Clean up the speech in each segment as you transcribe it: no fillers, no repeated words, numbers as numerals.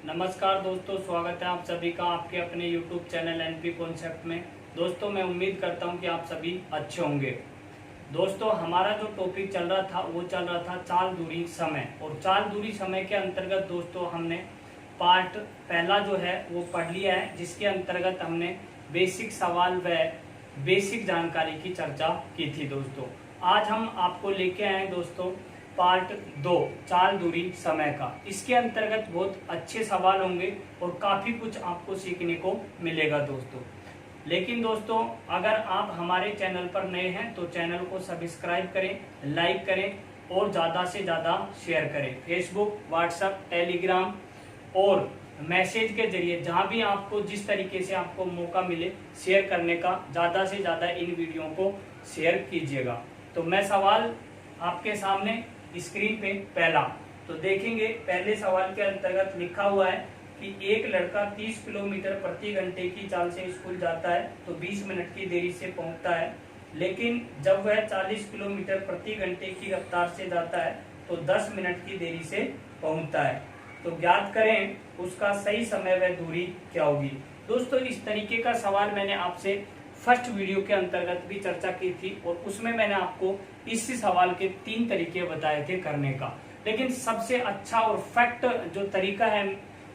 नमस्कार दोस्तों, स्वागत है आप सभी का आपके अपने YouTube चैनल एनपी कॉन्सेप्ट में। दोस्तों मैं उम्मीद करता हूं कि आप सभी अच्छे होंगे। दोस्तों हमारा जो टॉपिक चल रहा था वो चल रहा था चाल दूरी समय, और चाल दूरी समय के अंतर्गत दोस्तों हमने पार्ट पहला जो है वो पढ़ लिया है, जिसके अंतर्गत हमने बेसिक सवाल व बेसिक जानकारी की चर्चा की थी। दोस्तों आज हम आपको लेके आए हैं दोस्तों पार्ट 2 चाल दूरी समय का। इसके अंतर्गत बहुत अच्छे सवाल होंगे और काफी कुछ आपको सीखने को मिलेगा दोस्तों। लेकिन दोस्तों अगर आप हमारे चैनल पर नए हैं तो चैनल को सब्सक्राइब करें, लाइक करें और ज्यादा से ज्यादा शेयर करें। फेसबुक, व्हाट्सएप, टेलीग्राम और मैसेज के जरिए जहां भी आपको जिस तरीके से आपको मौका मिले शेयर करने का, ज्यादा से ज्यादा इन वीडियो को शेयर कीजिएगा। तो मैं सवाल आपके सामने स्क्रीन पे पहला तो देखेंगे। पहले सवाल के अंतर्गत लिखा हुआ है कि एक लड़का 30 किलोमीटर प्रति घंटे की चाल से स्कूल जाता है तो 20 मिनट की देरी से पहुंचता है, लेकिन जब वह 40 किलोमीटर प्रति घंटे की रफ्तार से जाता है तो 10 मिनट की देरी से पहुंचता है। तो ज्ञात करें उसका सही समय व दूरी क्या होगी। दोस्तों इस तरीके का सवाल मैंने आपसे फर्स्ट वीडियो के अंतर्गत भी चर्चा की थी और उसमें मैंने आपको इसी सवाल के 3 तरीके बताए थे करने का, लेकिन सबसे अच्छा और फैक्ट जो तरीका है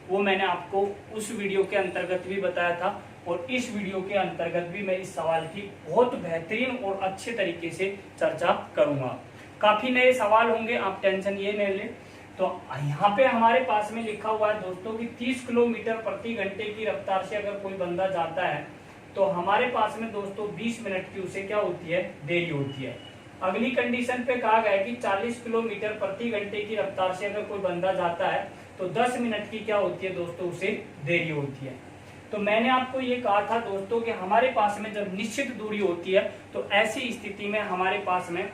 वो मैंने आपको उस वीडियो के अंतर्गत भी बताया था, और इस वीडियो के अंतर्गत भी मैं इस सवाल की बहुत बेहतरीन और अच्छे तरीके से चर्चा करूंगा। काफी नए सवाल होंगे, आप टेंशन ये नहीं ले। तो यहाँ पे हमारे पास में लिखा हुआ है दोस्तों कि 30 किलोमीटर प्रति घंटे की रफ्तार से अगर कोई बंदा जाता है तो हमारे पास में दोस्तों 20 मिनट की उसे क्या होती है, देरी होती है। अगली कंडीशन पे कहा गया है कि 40 किलोमीटर प्रति घंटे की रफ्तार से अगर कोई बंदा जाता है तो 10 मिनट की क्या होती है दोस्तों, उसे देरी होती है। तो मैंने आपको ये कहा था दोस्तों कि हमारे पास में जब निश्चित दूरी होती है तो ऐसी स्थिति में हमारे पास में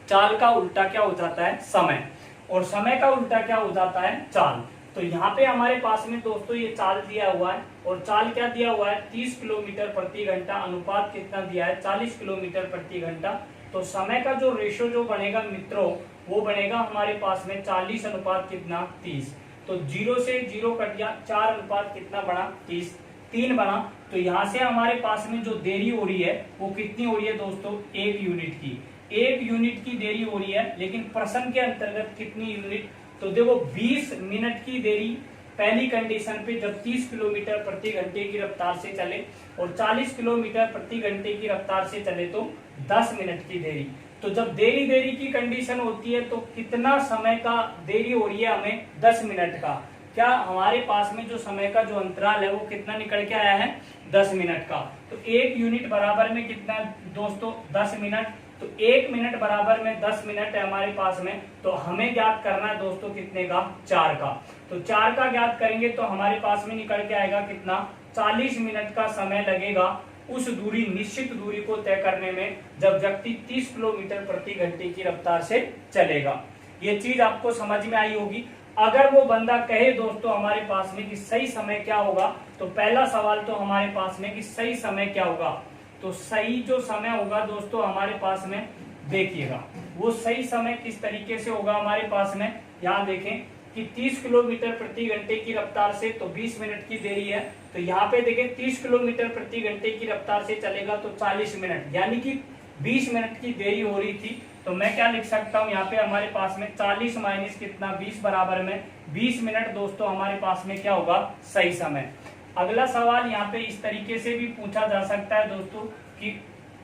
चाल का उल्टा क्या हो जाता है, समय, और समय का उल्टा क्या हो जाता है, चाल। तो यहाँ पे हमारे पास में दोस्तों ये चाल दिया हुआ है, और चाल क्या दिया हुआ है, 30 किलोमीटर प्रति घंटा, अनुपात कितना दिया है, 40 किलोमीटर प्रति घंटा। तो समय का जो रेशो जो बनेगा मित्रों वो बनेगा हमारे पास में 40 अनुपात कितना, 30। तो 0 से 0 कट गया, 4 अनुपात कितना बना, 30, 3 बना। तो यहाँ से हमारे पास में जो देरी हो रही है वो कितनी हो रही है दोस्तों, 1 यूनिट की। 1 यूनिट की देरी हो रही है, लेकिन प्रश्न के अंतर्गत कितनी यूनिट, तो देखो 20 मिनट की देरी पहली कंडीशन पे जब 30 किलोमीटर प्रति घंटे की रफ्तार से चले और 40 किलोमीटर प्रति घंटे की रफ्तार से चले तो 10 मिनट की देरी। तो जब देरी की कंडीशन होती है तो कितना समय का देरी हो रही है हमें, 10 मिनट का। क्या हमारे पास में जो समय का जो अंतराल है वो कितना निकल के आया है, 10 मिनट का। तो 1 यूनिट बराबर में कितना दोस्तों, 10 मिनट। तो 1 मिनट बराबर में 10 मिनट है हमारे पास में। तो हमें ज्ञात करना है दोस्तों कितने का, 4 का। तो 4 का ज्ञात करेंगे तो हमारे पास में निकल के आएगा कितना, 40 मिनट का समय लगेगा उस दूरी, निश्चित दूरी को तय करने में जब व्यक्ति 30 किलोमीटर प्रति घंटे की रफ्तार से चलेगा। ये चीज आपको समझ में आई होगी। अगर वो बंदा कहे दोस्तों हमारे पास में कि सही समय क्या होगा, तो पहला सवाल तो हमारे पास में कि सही समय क्या होगा, तो सही जो समय होगा दोस्तों हमारे पास में देखिएगा वो सही समय किस तरीके से होगा हमारे पास में। यहाँ देखें कि 30 किलोमीटर प्रति घंटे की रफ्तार से तो 20 मिनट की देरी है। तो यहाँ पे देखें 30 किलोमीटर प्रति घंटे की रफ्तार से चलेगा तो 40 मिनट, यानी कि 20 मिनट की देरी हो रही थी। तो मैं क्या लिख सकता हूँ यहाँ पे हमारे पास में 40 माइनस कितना, 20 बराबर में 20 मिनट दोस्तों हमारे पास में क्या होगा, सही समय। अगला सवाल यहाँ पे इस तरीके से भी पूछा जा सकता है दोस्तों कि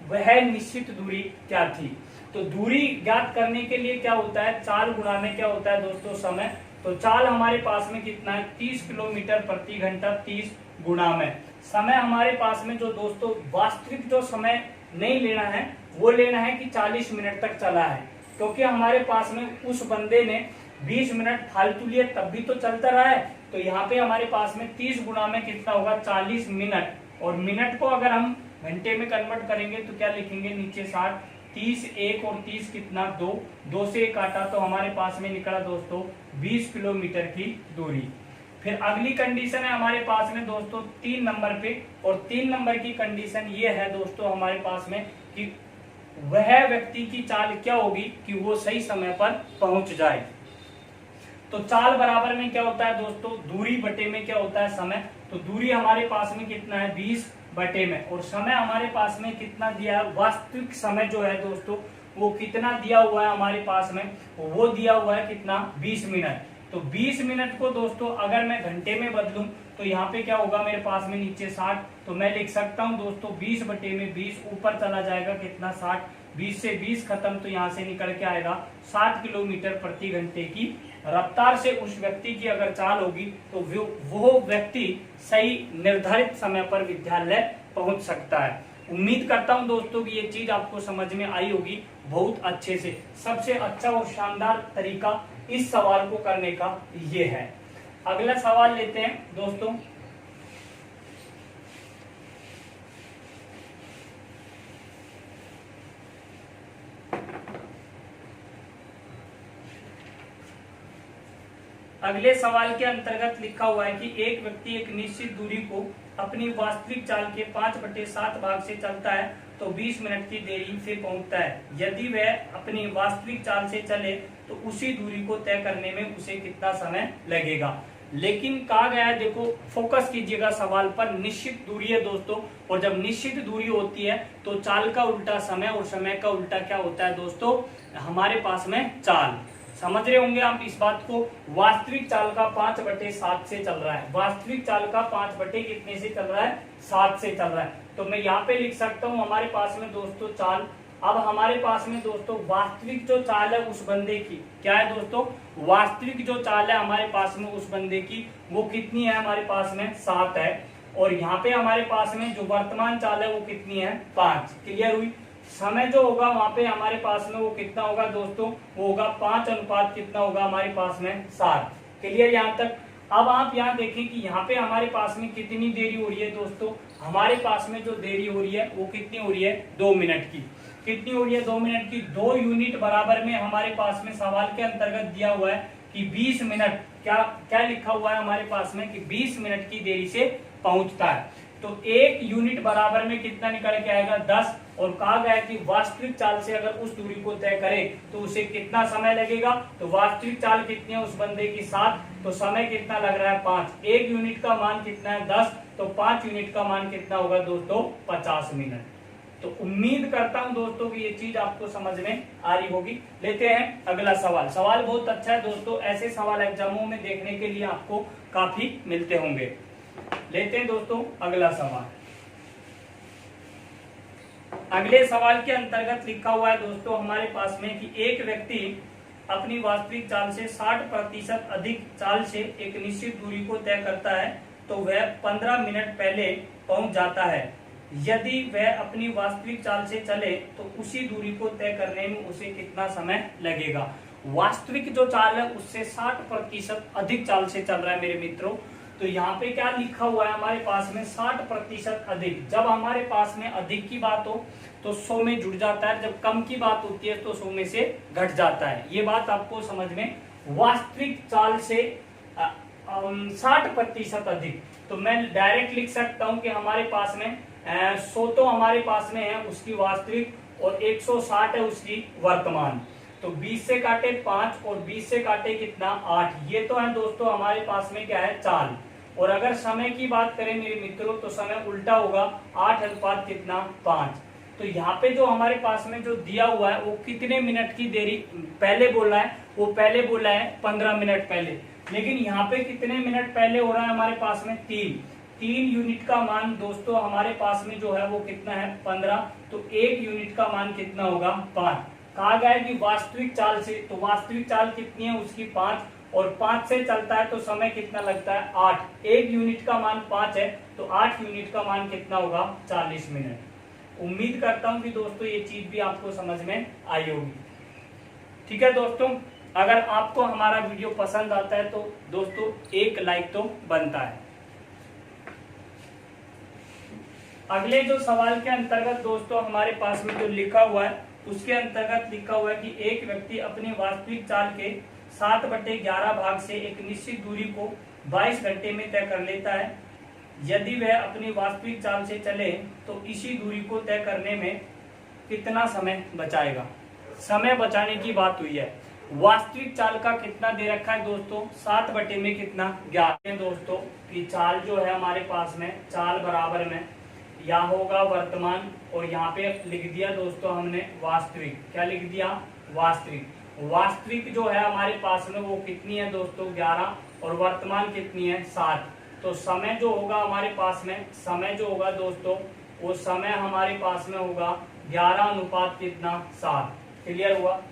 वह निश्चित दूरी क्या थी। तो दूरी ज्ञात करने के लिए क्या होता है, चाल गुणा में क्या होता है दोस्तों, समय। तो चाल हमारे पास में कितना है, 30 किलोमीटर प्रति घंटा, 30 गुणा में समय हमारे पास में जो दोस्तों वास्तविक जो समय नहीं लेना है वो लेना है कि 40 मिनट तक चला है, क्योंकि हमारे पास में उस बंदे ने 20 मिनट फालतू लिए तब भी तो चलता रहा है। तो यहाँ पे हमारे पास में 30 गुणा में कितना होगा, 40 मिनट, और मिनट को अगर हम घंटे में कन्वर्ट करेंगे तो क्या लिखेंगे, नीचे 60, 30 1 और 30 कितना, 2, 2 से 1 काटा तो हमारे पास में निकला दोस्तों 20 किलोमीटर की दूरी। फिर अगली कंडीशन है हमारे पास में दोस्तों 3 नंबर पे, और 3 नंबर की कंडीशन ये है दोस्तों हमारे पास में कि वह व्यक्ति की चाल क्या होगी कि वो सही समय पर पहुंच जाए। तो चाल बराबर में क्या होता है दोस्तों, दूरी बटे में क्या होता है, समय। तो दूरी हमारे पास में कितना है, 20 बटे में, और समय हमारे पास में कितना दिया है, वास्तविक समय जो है दोस्तों वो कितना दिया हुआ है हमारे पास में, वो दिया हुआ है कितना, 20 मिनट। तो 20 मिनट को दोस्तों अगर मैं घंटे में बदलूं तो यहाँ पे क्या होगा मेरे पास में, नीचे 60, तो मैं लिख सकता हूँ दोस्तों 20 बटे में 20, ऊपर चला जाएगा कितना, 60, 20 से 20 खत्म, तो यहाँ से निकल के आएगा 60 किलोमीटर प्रति घंटे की रफ्तार से उस व्यक्ति की अगर चाल होगी तो वो व्यक्ति सही निर्धारित समय पर विद्यालय पहुंच सकता है। उम्मीद करता हूं दोस्तों कि ये चीज आपको समझ में आई होगी बहुत अच्छे से। सबसे अच्छा और शानदार तरीका इस सवाल को करने का ये है। अगला सवाल लेते हैं दोस्तों। अगले सवाल के अंतर्गत लिखा हुआ है कि एक व्यक्ति एक निश्चित दूरी को अपनी वास्तविक चाल के 5/7 भाग से चलता है तो 20 मिनट की देरी से पहुंचता है। यदि वह अपनी वास्तविक चाल से चले तो उसी दूरी को तय करने में उसे कितना समय लगेगा। लेकिन कहा गया है, देखो फोकस कीजिएगा सवाल पर, निश्चित दूरी है दोस्तों, और जब निश्चित दूरी होती है तो चाल का उल्टा समय और समय का उल्टा क्या होता है दोस्तों, हमारे पास में चाल। समझ रहे होंगे आप इस बात को। वास्तविक चाल का 5/7 से चल रहा है, वास्तविक चाल का 5 बटे कितने से चल रहा है, 7 से चल रहा है। तो मैं यहाँ पे लिख सकता हूँ हमारे पास में दोस्तों चाल। अब हमारे पास में दोस्तों वास्तविक जो चाल है उस बंदे की क्या है दोस्तों, वास्तविक जो चाल है हमारे पास में उस बंदे की वो कितनी है, हमारे पास में 7 है। और यहाँ पे हमारे पास में जो वर्तमान चाल है वो कितनी है, 5। क्लियर हुई। समय जो होगा वहां पे हमारे पास में वो कितना होगा दोस्तों, वो होगा 5 अनुपात कितना होगा हमारे पास में 7। क्लियर यहाँ तक। अब आप यहाँ देखें कि यहाँ पे हमारे पास में कितनी देरी हो रही है दोस्तों, हमारे पास में जो देरी हो रही है वो कितनी हो रही है, 2 मिनट की। कितनी हो रही है, 2 मिनट की। 2 यूनिट बराबर में हमारे पास में सवाल के अंतर्गत दिया हुआ है कि 20 मिनट, क्या लिखा हुआ है हमारे पास में कि 20 मिनट की देरी से पहुंचता है। तो 1 यूनिट बराबर में कितना निकल के आएगा, 10। और कहा गया है कि वास्तविक चाल से अगर उस दूरी को तय करे तो उसे कितना समय लगेगा। तो वास्तविक चाल कितनी है उस बंदे की, 7, तो समय कितना लग रहा है, 5। 1 यूनिट का मान कितना है, 10, तो 5 यूनिट का मान कितना होगा दोस्तों, 50 मिनट। तो उम्मीद करता हूं दोस्तों कि ये चीज आपको समझ में आ रही होगी। लेते हैं अगला सवाल। सवाल बहुत अच्छा है दोस्तों, ऐसे सवाल एग्जामों में देखने के लिए आपको काफी मिलते होंगे। लेते हैं दोस्तों अगला सवाल। अगले सवाल के अंतर्गत लिखा हुआ है दोस्तों हमारे पास में कि एक व्यक्ति अपनी वास्तविक चाल से 60% अधिक चाल से एक निश्चित दूरी को तय करता है तो वह 15 मिनट पहले पहुंच जाता है। यदि वह अपनी वास्तविक चाल से चले तो उसी दूरी को तय करने में उसे कितना समय लगेगा। वास्तविक जो चाल है उससे 60% अधिक चाल से चल रहा है मेरे मित्रों। तो यहाँ पे क्या लिखा हुआ है हमारे पास में, 60% अधिक। जब हमारे पास में अधिक की बात हो तो 100 में जुड़ जाता है, जब कम की बात होती है तो 100 में से घट जाता है। ये बात आपको समझ में। वास्तविक चाल से 60% अधिक, तो मैं डायरेक्ट लिख सकता हूं कि हमारे पास में 100 तो हमारे पास में है उसकी वास्तविक और 160 है उसकी वर्तमान। तो 20 से काटे 5 और 20 से काटे कितना, 8। ये तो है दोस्तों हमारे पास में क्या है, चाल। और अगर समय की बात करें मेरे मित्रों तो समय उल्टा होगा, 8 अनुपात कितना, 5। तो यहाँ पे जो हमारे पास में जो दिया हुआ है वो कितने मिनट की देरी पहले बोला है, वो पहले बोला है 15 मिनट पहले। लेकिन यहाँ पे कितने मिनट पहले हो रहा है हमारे पास में, 3 यूनिट का मान दोस्तों हमारे पास में जो है वो कितना है, 15। तो 1 यूनिट का मान कितना होगा, 5। कहा गया है कि वास्तविक चाल से, तो वास्तविक चाल कितनी है उसकी, 5, और 5 से चलता है तो समय कितना लगता है, 8। 1 यूनिट का मान 5 है तो 8 यूनिट का मान कितना होगा, 40 मिनट। उम्मीद करता हूं कि दोस्तों ये चीज भी आपको समझ में आई होगी। ठीक है दोस्तों, अगर आपको हमारा वीडियो पसंद आता है तो दोस्तों एक लाइक तो बनता है। अगले जो सवाल के अंतर्गत दोस्तों हमारे पास में जो लिखा हुआ है उसके अंतर्गत लिखा हुआ है कि एक व्यक्ति अपनी वास्तविक चाल के 7/11 भाग से एक निश्चित दूरी को 22 घंटे में तय कर लेता है। यदि वह अपनी वास्तविक चाल से चले तो इसी दूरी को तय करने में कितना समय बचाएगा। समय बचाने की बात हुई है। वास्तविक चाल का कितना दे रखा है दोस्तों, 7 बटे में कितना 11 दोस्तों कि चाल जो है हमारे पास में, चाल बराबर में यहाँ होगा वर्तमान, और यहाँ पे लिख दिया दोस्तों हमने वास्तविक। क्या लिख दिया, वास्तविक। वास्तविक जो है हमारे पास में वो कितनी है दोस्तों 11, और वर्तमान कितनी है 7। तो समय जो होगा हमारे पास में, समय जो होगा दोस्तों वो समय हमारे पास में होगा 11 अनुपात कितना 7। क्लियर हुआ।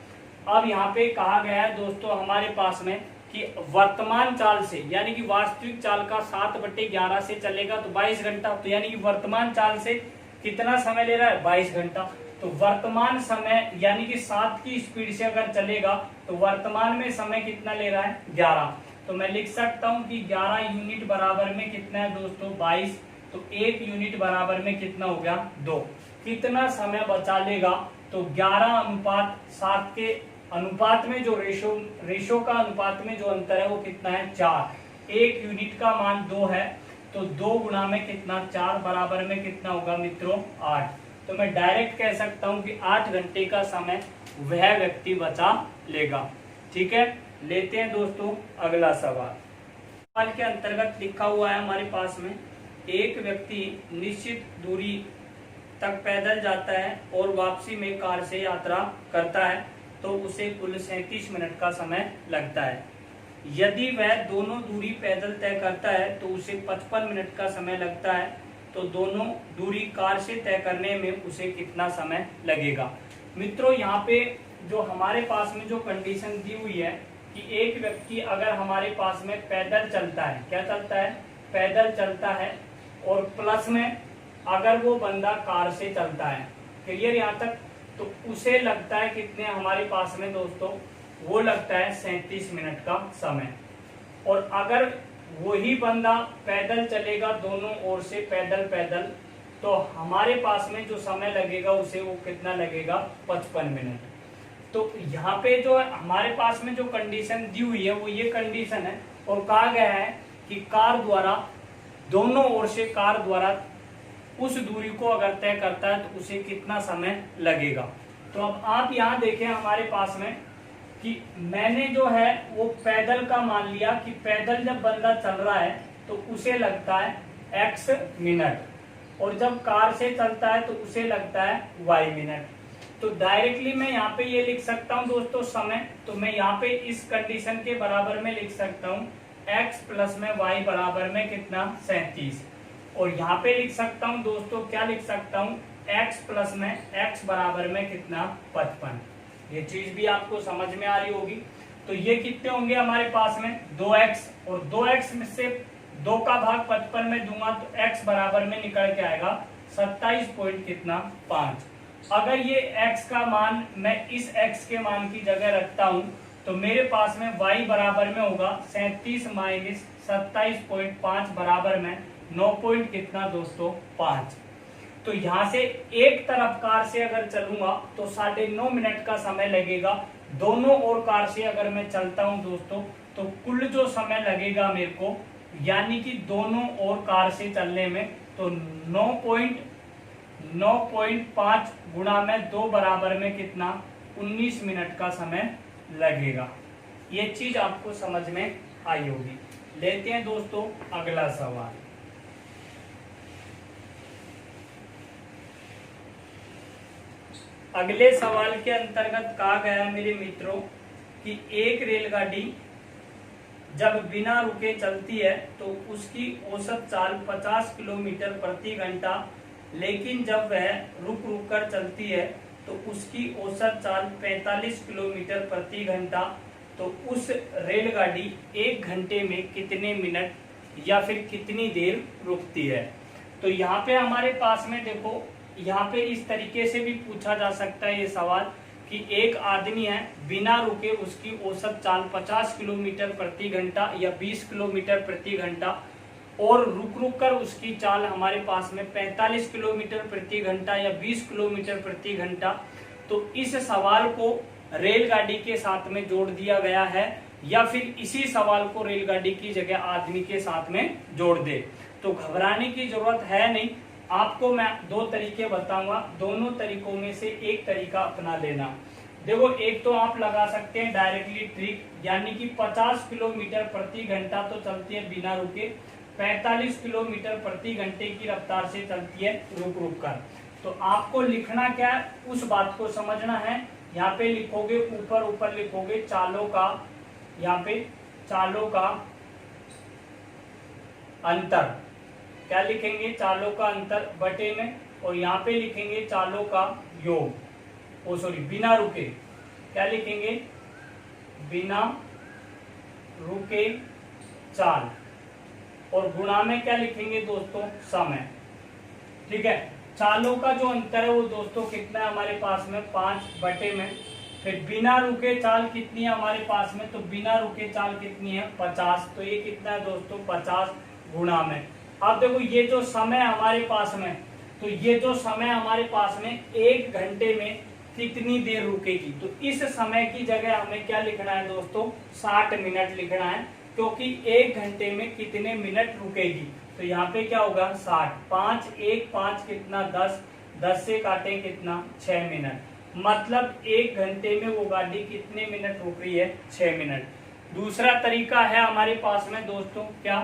अब यहाँ पे कहा गया है दोस्तों हमारे पास में कि वर्तमान चाल से, यानी कि वास्तविक चाल का 7 बटे 11 से चलेगा तो 22 घंटा। तो यानी कि वर्तमान चाल से कितना समय ले रहा है, 22 घंटा। तो वर्तमान समय यानी कि 7 की स्पीड से अगर चलेगा तो वर्तमान में समय कितना ले रहा है 11। तो मैं लिख सकता हूं कि 11 यूनिट बराबर में कितना है दोस्तों 22। तो 1 यूनिट बराबर में कितना हो गया 2। कितना समय बचा लेगा, तो 11 अनुपात 7 के अनुपात में जो रेशो का अनुपात में जो अंतर है वो कितना है 4। 1 यूनिट का मान 2 है, तो 2 गुना में कितना 4 बराबर में कितना होगा मित्रों 8। तो मैं डायरेक्ट कह सकता हूं कि 8 घंटे का समय वह व्यक्ति बचा लेगा। ठीक है, लेते हैं दोस्तों अगला सवाल। सवाल के अंतर्गत लिखा हुआ है हमारे पास में, एक व्यक्ति निश्चित दूरी तक पैदल जाता है और वापसी में कार से यात्रा करता है तो उसे कुल 37 मिनट का समय लगता है। यदि वह दोनों दूरी पैदल तय करता है तो उसे 55 मिनट का समय लगता है। तो दोनों दूरी कार से तय करने में उसे कितना समय लगेगा। मित्रों यहाँ पे जो हमारे पास में जो कंडीशन दी हुई है कि एक व्यक्ति अगर हमारे पास में पैदल चलता है, क्या चलता है, पैदल चलता है, और प्लस में अगर वो बंदा कार से चलता है, क्लियर यहाँ तक, तो उसे लगता है कितने हमारे पास में दोस्तों, वो लगता है 37 मिनट का समय। और अगर वही बंदा पैदल चलेगा दोनों ओर से पैदल, तो हमारे पास में जो समय लगेगा उसे वो कितना लगेगा 55 मिनट। तो यहाँ पे जो हमारे पास में जो कंडीशन दी हुई है वो ये कंडीशन है, और कहा गया है कि कार द्वारा दोनों ओर से कार द्वारा उस दूरी को अगर तय करता है तो उसे कितना समय लगेगा। तो अब आप यहाँ देखें हमारे पास में कि मैंने जो है वो पैदल का मान लिया कि पैदल जब बंदा चल रहा है तो उसे लगता है x मिनट, और जब कार से चलता है तो उसे लगता है y मिनट। तो डायरेक्टली मैं यहाँ पे ये लिख सकता हूँ दोस्तों समय, तो मैं यहाँ पे इस कंडीशन के बराबर में लिख सकता हूँ x प्लस में y बराबर में कितना 37। और यहाँ पे लिख सकता हूँ दोस्तों, क्या लिख सकता हूँ, x प्लस में x बराबर में कितना 55। ये चीज भी आपको समझ में आ रही होगी। तो ये कितने होंगे हमारे पास में 2x, और 2x में से 2 का भाग 55 में दूंगा तो x बराबर में निकल के आएगा 27 पॉइंट कितना 5। अगर ये x का मान मैं इस x के मान की जगह रखता हूं तो मेरे पास में y बराबर में होगा 37 माइनस 27.5 बराबर में 9 पॉइंट कितना दोस्तों 5। तो यहाँ से एक तरफ कार से अगर चलूंगा तो 9.5 मिनट का समय लगेगा। दोनों ओर कार से अगर मैं चलता हूं दोस्तों तो कुल जो समय लगेगा मेरे को, यानी कि दोनों ओर कार से चलने में, तो 9.5 गुणा में 2 बराबर में कितना 19 मिनट का समय लगेगा। ये चीज आपको समझ में आई होगी। लेते हैं दोस्तों अगला सवाल। अगले सवाल के अंतर्गत कहा गया है मेरे मित्रों कि एक रेलगाड़ी जब बिना रुके चलती है तो उसकी औसत चाल 50 किलोमीटर प्रति घंटा, लेकिन जब वह रुक रुक कर चलती है तो उसकी औसत चाल 45 किलोमीटर प्रति घंटा। तो उस रेलगाड़ी 1 घंटे में कितने मिनट या फिर कितनी देर रुकती है। तो यहाँ पे हमारे पास में देखो, यहाँ पे इस तरीके से भी पूछा जा सकता है ये सवाल कि एक आदमी है, बिना रुके उसकी औसत चाल 50 किलोमीटर प्रति घंटा या 20 किलोमीटर प्रति घंटा, और रुक रुक कर उसकी चाल हमारे पास में 45 किलोमीटर प्रति घंटा या 20 किलोमीटर प्रति घंटा। तो इस सवाल को रेलगाड़ी के साथ में जोड़ दिया गया है, या फिर इसी सवाल को रेलगाड़ी की जगह आदमी के साथ में जोड़ दे। तो घबराने की जरूरत है नहीं, आपको मैं 2 तरीके बताऊंगा, दोनों तरीकों में से एक तरीका अपना लेना। देखो एक तो आप लगा सकते हैं डायरेक्टली ट्रिक, यानी कि 50 किलोमीटर प्रति घंटा तो चलती है बिना रुके, 45 किलोमीटर प्रति घंटे की रफ्तार से चलती है रुक रुक कर। तो आपको लिखना क्या है, उस बात को समझना है। यहाँ पे लिखोगे, ऊपर ऊपर लिखोगे चालों का, यहाँ पे चालों का अंतर, क्या लिखेंगे, चालों का अंतर बटे में, और यहाँ पे लिखेंगे चालों का योग, बिना रुके, क्या लिखेंगे, बिना रुके चाल, और गुणा में क्या लिखेंगे दोस्तों, समय। ठीक है, चालों का जो अंतर है वो दोस्तों कितना है हमारे पास में, 5 बटे में। फिर बिना रुके चाल कितनी है हमारे पास में, तो बिना रुके चाल कितनी है, 50, तो ये कितना है दोस्तों, 50 गुणा में। अब देखो ये जो समय हमारे पास में, तो ये जो समय हमारे पास में 1 घंटे में कितनी देर रुकेगी, तो इस समय की जगह हमें क्या लिखना है दोस्तों, 60 मिनट लिखना है, क्योंकि 1 घंटे में कितने मिनट रुकेगी। तो यहाँ पे क्या होगा, 60, 5 1 5 कितना, 10, 10 से काटे कितना, 6 मिनट, मतलब 1 घंटे में वो गाड़ी कितने मिनट रुक रही है, 6 मिनट। दूसरा तरीका है हमारे पास में दोस्तों, क्या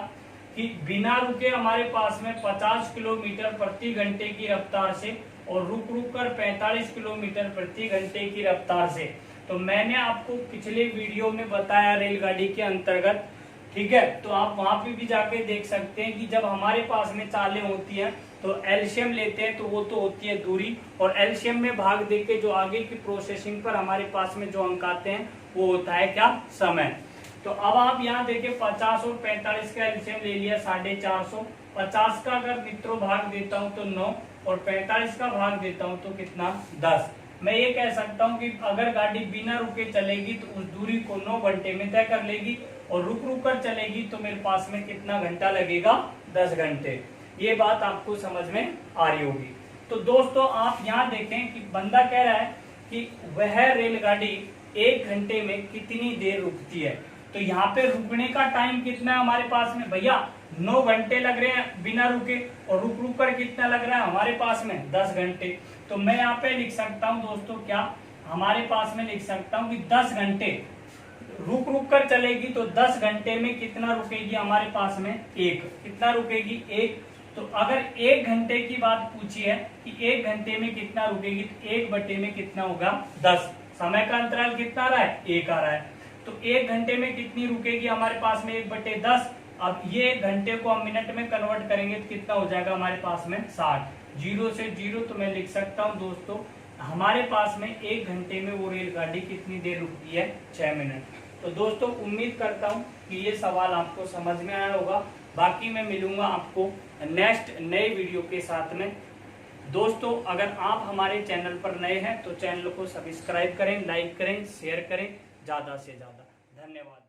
कि बिना रुके हमारे पास में 50 किलोमीटर प्रति घंटे की रफ्तार से और रुक रुक कर 45 किलोमीटर प्रति घंटे की रफ्तार से। तो मैंने आपको पिछले वीडियो में बताया रेलगाड़ी के अंतर्गत, ठीक है, तो आप वहां पे भी जाके देख सकते हैं कि जब हमारे पास में चालें होती हैं तो एलसीएम लेते हैं, तो वो तो होती है दूरी, और एलसीएम में भाग देके जो आगे की प्रोसेसिंग पर हमारे पास में जो अंक आते हैं वो होता है क्या, समय। तो अब आप यहाँ देखें 50 और 45 का एलसीएम ले लिया 450, 50 का अगर मित्रों भाग देता हूँ तो 9, और 45 का भाग देता हूँ तो कितना, 10। मैं ये कह सकता हूँ कि अगर गाड़ी बिना रुके चलेगी तो उस दूरी को 9 घंटे में तय कर लेगी, और रुक रुक कर चलेगी तो मेरे पास में कितना घंटा लगेगा, 10 घंटे। ये बात आपको समझ में आ रही होगी। तो दोस्तों आप यहाँ देखें कि बंदा कह रहा है कि वह रेलगाड़ी 1 घंटे में कितनी देर रुकती है। तो यहाँ पे रुकने का टाइम कितना है हमारे पास में, भैया 9 घंटे लग रहे हैं बिना रुके, और रुक रुक कर कितना लग रहा है हमारे पास में, 10 घंटे। तो मैं यहाँ पे लिख सकता हूँ दोस्तों, क्या हमारे पास में लिख सकता हूँ कि 10 घंटे रुक रुक कर चलेगी, तो 10 घंटे में कितना रुकेगी हमारे पास में, 1, कितना रुकेगी, 1। तो अगर 1 घंटे की बात पूछी है कि 1 घंटे में कितना रुकेगी, तो 1 बटे में कितना होगा, 10। समय का अंतराल कितना आ रहा है, 1 आ रहा है। तो 1 घंटे में कितनी रुकेगी हमारे पास में, 1/10। अब ये घंटे को हम मिनट में कन्वर्ट करेंगे तो कितना हो जाएगा हमारे पास में, 60। 0 से 0 तो मैं लिख सकता हूँ दोस्तों, हमारे पास में 1 घंटे में वो रेलगाड़ी कितनी देर रुकती है, 6 मिनट। तो दोस्तों उम्मीद करता हूँ कि ये सवाल आपको समझ में आया होगा। बाकी मैं मिलूंगा आपको नेक्स्ट नए वीडियो के साथ में। दोस्तों अगर आप हमारे चैनल पर नए हैं तो चैनल को सब्सक्राइब करें, लाइक करें, शेयर करें ज़्यादा से ज़्यादा। धन्यवाद।